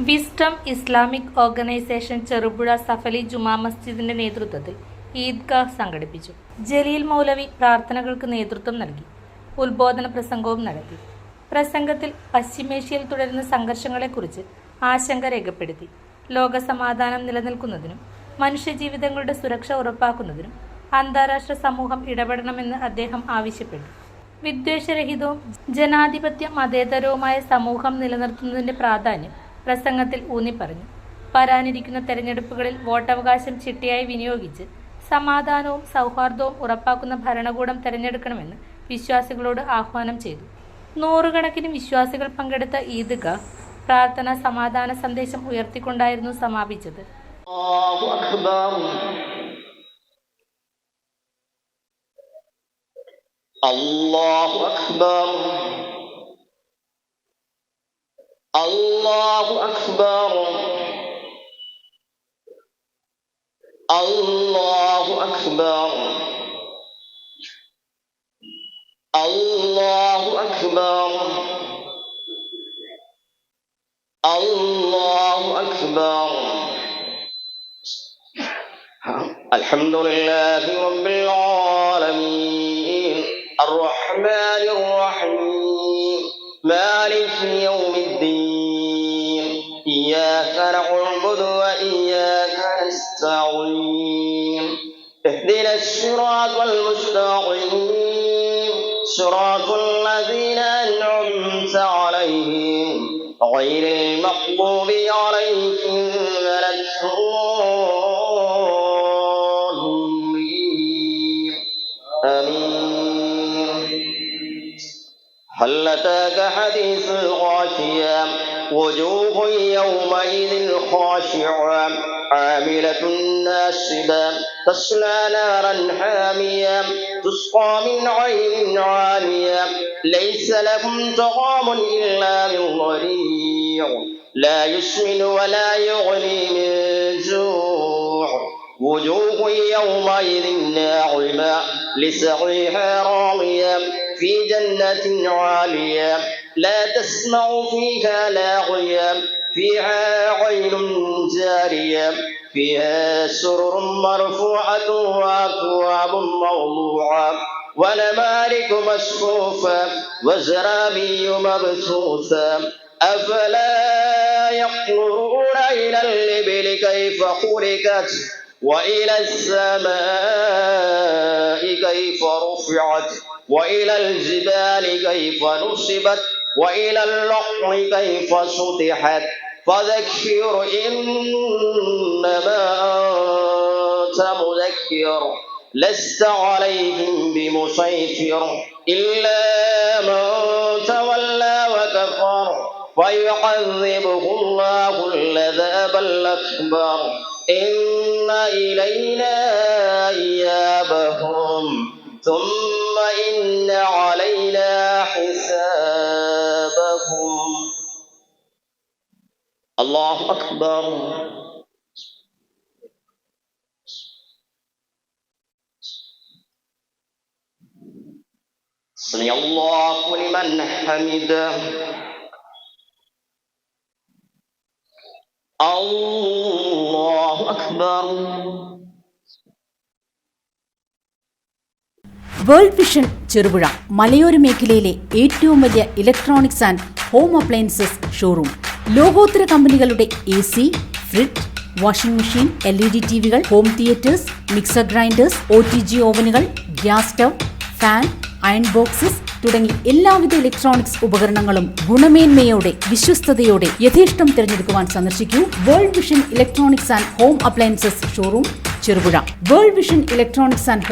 Wisdom Islamic organisation Cherupuzha സഫലി ജുമാ മസ്ജിദിന്റെ നേതൃത്വത്തിൽ ഈദ്ഗാഹ് സംഘടിപ്പിച്ചു. ജലീൽ മൗലവി പ്രാർത്ഥനകൾക്ക് നേതൃത്വം നൽകി. ഉദ്ബോധന പ്രസംഗവും നടത്തി. പ്രസംഗത്തിൽ പശ്ചിമേഷ്യയിൽ തുടരുന്ന സംഘർഷങ്ങളെക്കുറിച്ച് ആശങ്ക രേഖപ്പെടുത്തി. ലോകസമാധാനം നിലനിൽക്കുന്നതിനും മനുഷ്യജീവിതങ്ങളുടെ സുരക്ഷ ഉറപ്പാക്കുന്നതിനും അന്താരാഷ്ട്ര സമൂഹം ഇടപെടണമെന്ന് അദ്ദേഹം ആവശ്യപ്പെട്ടു. വിദ്വേഷരഹിതവും ജനാധിപത്യ മതേതരവുമായ സമൂഹം നിലനിർത്തുന്നതിന്റെ പ്രാധാന്യം പ്രസംഗത്തിൽ ഊന്നിപ്പറഞ്ഞു. വരാനിരിക്കുന്ന തെരഞ്ഞെടുപ്പുകളിൽ വോട്ടവകാശം ചിട്ടയായി വിനിയോഗിച്ച് സമാധാനവും സൗഹാർദ്ദവും ഉറപ്പാക്കുന്ന ഭരണകൂടം തെരഞ്ഞെടുക്കണമെന്ന് വിശ്വാസികളോട് ആഹ്വാനം ചെയ്തു. നൂറുകണക്കിന് വിശ്വാസികൾ പങ്കെടുത്ത ഈദ്ഗാഹ് പ്രാർത്ഥന സമാധാന സന്ദേശം ഉയർത്തിക്കൊണ്ടായിരുന്നു സമാപിച്ചത്. അല്ലാഹു അക്ബർ, അല്ലാഹു അക്ബർ, അല്ലാഹു അക്ബർ, അല്ലാഹു അക്ബർ, അല്ലാഹു അക്ബർ. അൽഹംദുലില്ലാഹി റബ്ബിൽ ആലമീൻ അർറഹ്മാനിർ റഹീം മാലികി യൗമിദ്ദീൻ ഇയ്യാക നഅ്ബുദു വ ഇയ്യാക നസ്തഈൻ ഇഹ്ദിനസ് സിറാത്തൽ മുസ്തഖീം സിറാത്തൽ ലദീന അൻഅംത അലൈഹിം ഗൈറിൽ മഗ്ദൂബി അലൈഹിം വലദ്ദാല്ലീൻ. ആമീൻ. هل أتاك حديث الغاشية وجوه يومئذ خاشعة عاملة ناصبة تصلى نارا حامية تسقى من عين عالية ليس لهم طعام إلا من ضريع لا يسمن ولا يغني من جوع وجوه يومئذ ناعمة لسعيها راضية في جنة عالية لا تسمع فيها لاغية فيها عين جارية فيها سرر مرفوعة وأكواب موضوعة ونمارق مصفوفة وزرابي مبثوثة أفلا ينظرون إلى الإبل كيف خلقت وإلى السماء كيف رفعت وإلى الجبال كيف نصبت وإلى الأرض كيف سطحت فذكر إنما أنت مذكر لست عليهم بمسيطر إلا من تولى وكفر فيعذبه الله العذاب الأكبر إن إلينا إيابهم ثم إن علينا حسابهم. الله أكبر. سمع الله لمن حمده. الله أكبر. വേൾഡ് വിഷൻ ചെറുപുഴ മലയോര മേഖലയിലെ ഏറ്റവും വലിയ electronics and home appliances showroom. ലോകോത്തര കമ്പനികളുടെ AC, fridge, washing machine, LED ടിവികൾ, home theatres, mixer grinders, OTG ഓവനുകൾ, gas stove, fan, iron boxes തുടങ്ങി എല്ലാവിധ ഇലക്ട്രോണിക്സ് ഉപകരണങ്ങളും ഗുണമേന്മയോടെ വിശ്വസ്തയോടെ യഥേഷ്ടം തിരഞ്ഞെടുക്കുവാൻ സന്ദർശിക്കൂ world vision electronics and home appliances showroom Cherupuzha. World vision electronics and